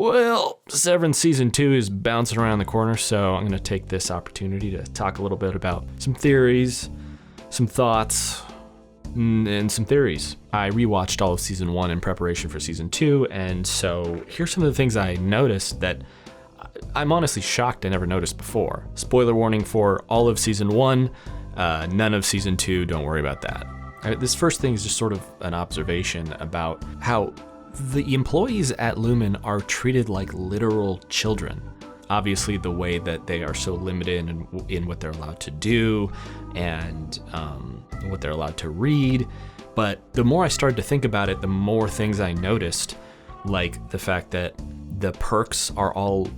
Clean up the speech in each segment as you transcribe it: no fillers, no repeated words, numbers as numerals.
Well, Severance Season 2 is bouncing around the corner, so I'm going to take this opportunity to talk a little bit about some theories, some thoughts, and some theories. I rewatched all of Season 1 in preparation for Season 2, and so here's some of the things I noticed that I'm honestly shocked I never noticed before. Spoiler warning for all of Season 1, none of Season 2, don't worry about that. All right, this first thing is just sort of an observation about how the employees at Lumen are treated like literal children. Obviously, the way that they are so limited in what they're allowed to do and what they're allowed to read. But the more I started to think about it, the more things I noticed, like the fact that the perks are all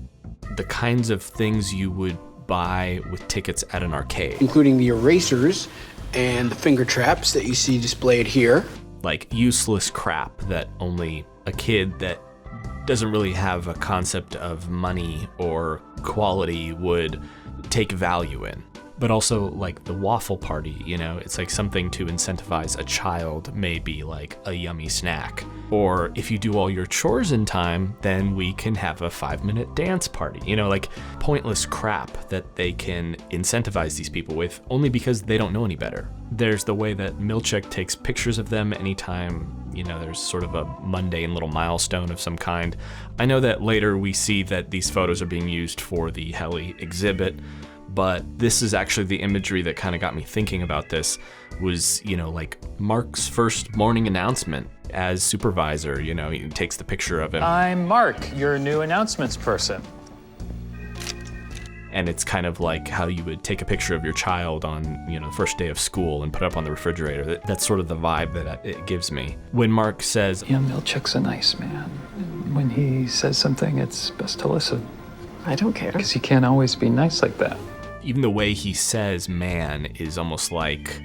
the kinds of things you would buy with tickets at an arcade. Including the erasers and the finger traps that you see displayed here. Like useless crap that only a kid that doesn't really have a concept of money or quality would take value in. But also like the waffle party, you know, it's like something to incentivize a child, maybe like a yummy snack. Or if you do all your chores in time, then we can have a 5-minute dance party. You know, like pointless crap that they can incentivize these people with only because they don't know any better. There's the way that Milchek takes pictures of them anytime, you know, there's sort of a mundane little milestone of some kind. I know that later we see that these photos are being used for the heli exhibit, but this is actually the imagery that kind of got me thinking about this was, you know, like Mark's first morning announcement as supervisor, you know, he takes the picture of him. I'm Mark, your new announcements person. And it's kind of like how you would take a picture of your child on, you know, the first day of school and put it up on the refrigerator. That's sort of the vibe that it gives me. When Mark says, Yeah, Milchek's a nice man. When he says something, it's best to listen. I don't care. Because he can't always be nice like that. Even the way he says man is almost like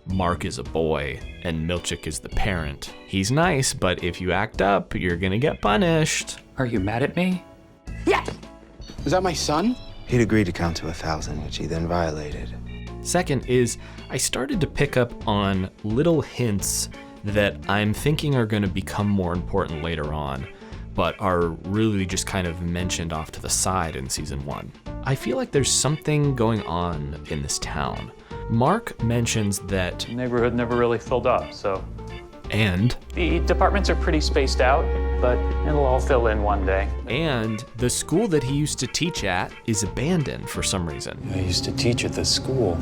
Mark is a boy and Milchek is the parent. He's nice, but if you act up, you're gonna get punished. Are you mad at me? Yeah. Is that my son? He'd agreed to count to 1,000, which he then violated. Second is, I started to pick up on little hints that I'm thinking are gonna become more important later on, but are really just kind of mentioned off to the side in Season 1. I feel like there's something going on in this town. Mark mentions that The neighborhood never really filled up, so. and The departments are pretty spaced out, but it'll all fill in one day. and the school that he used to teach at is abandoned for some reason. I used to teach at this school.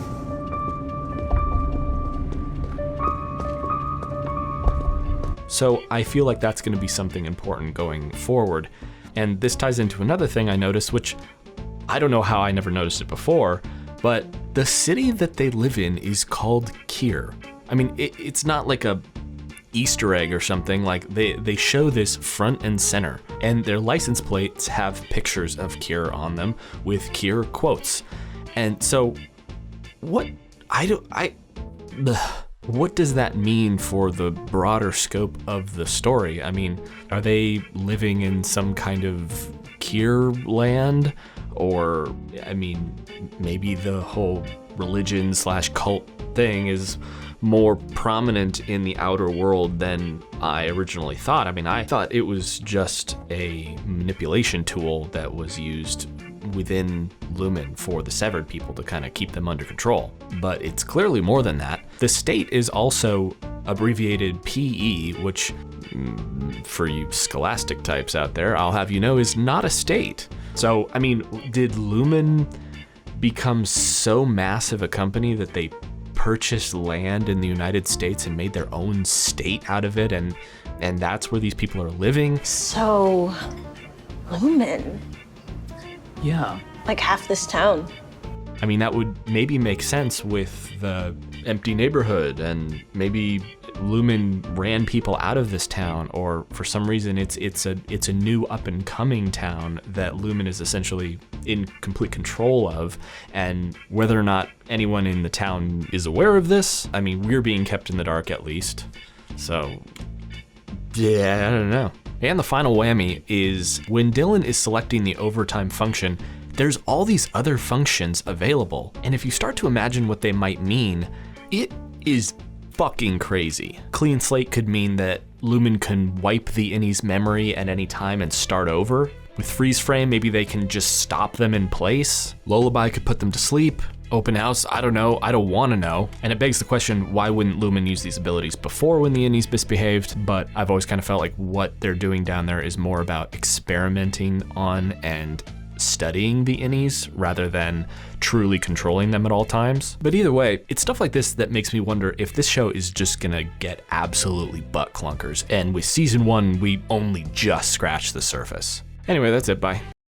So I feel like that's going to be something important going forward. And this ties into another thing I noticed, which I don't know how I never noticed it before, but the city that they live in is called Kier. I mean, it's not like a Easter egg or something. Like they show this front and center, and their license plates have pictures of Kier on them with Kier quotes. And so what does that mean for the broader scope of the story? I mean, are they living in some kind of Kier land? Or, I mean, maybe the whole religion/cult thing is more prominent in the outer world than I originally thought. I mean, I thought it was just a manipulation tool that was used within Lumen for the severed people to kind of keep them under control. But it's clearly more than that. The state is also abbreviated PE, which for you scholastic types out there, I'll have you know is not a state. So, I mean, did Lumen become so massive a company that they purchased land in the United States and made their own state out of it, and that's where these people are living? So, Lumen. Yeah. Like half this town. I mean, that would maybe make sense with the empty neighborhood, and maybe Lumen ran people out of this town, or for some reason it's a new up and coming town that Lumen is essentially in complete control of, and whether or not anyone in the town is aware of this, I mean, we're being kept in the dark at least. So, yeah, I don't know. And the final whammy is when Dylan is selecting the overtime function, there's all these other functions available, and if you start to imagine what they might mean, it is fucking crazy. Clean slate could mean that Lumen can wipe the innie's memory at any time and start over. With freeze frame, maybe they can just stop them in place. Lullaby could put them to sleep. Open house, I don't know, I don't wanna know. And it begs the question, why wouldn't Lumen use these abilities before when the innies misbehaved? But I've always kind of felt like what they're doing down there is more about experimenting on and studying the innies rather than truly controlling them at all times. But either way, it's stuff like this that makes me wonder if this show is just gonna get absolutely butt clunkers. And with season 1, we only just scratched the surface. Anyway, that's it, bye.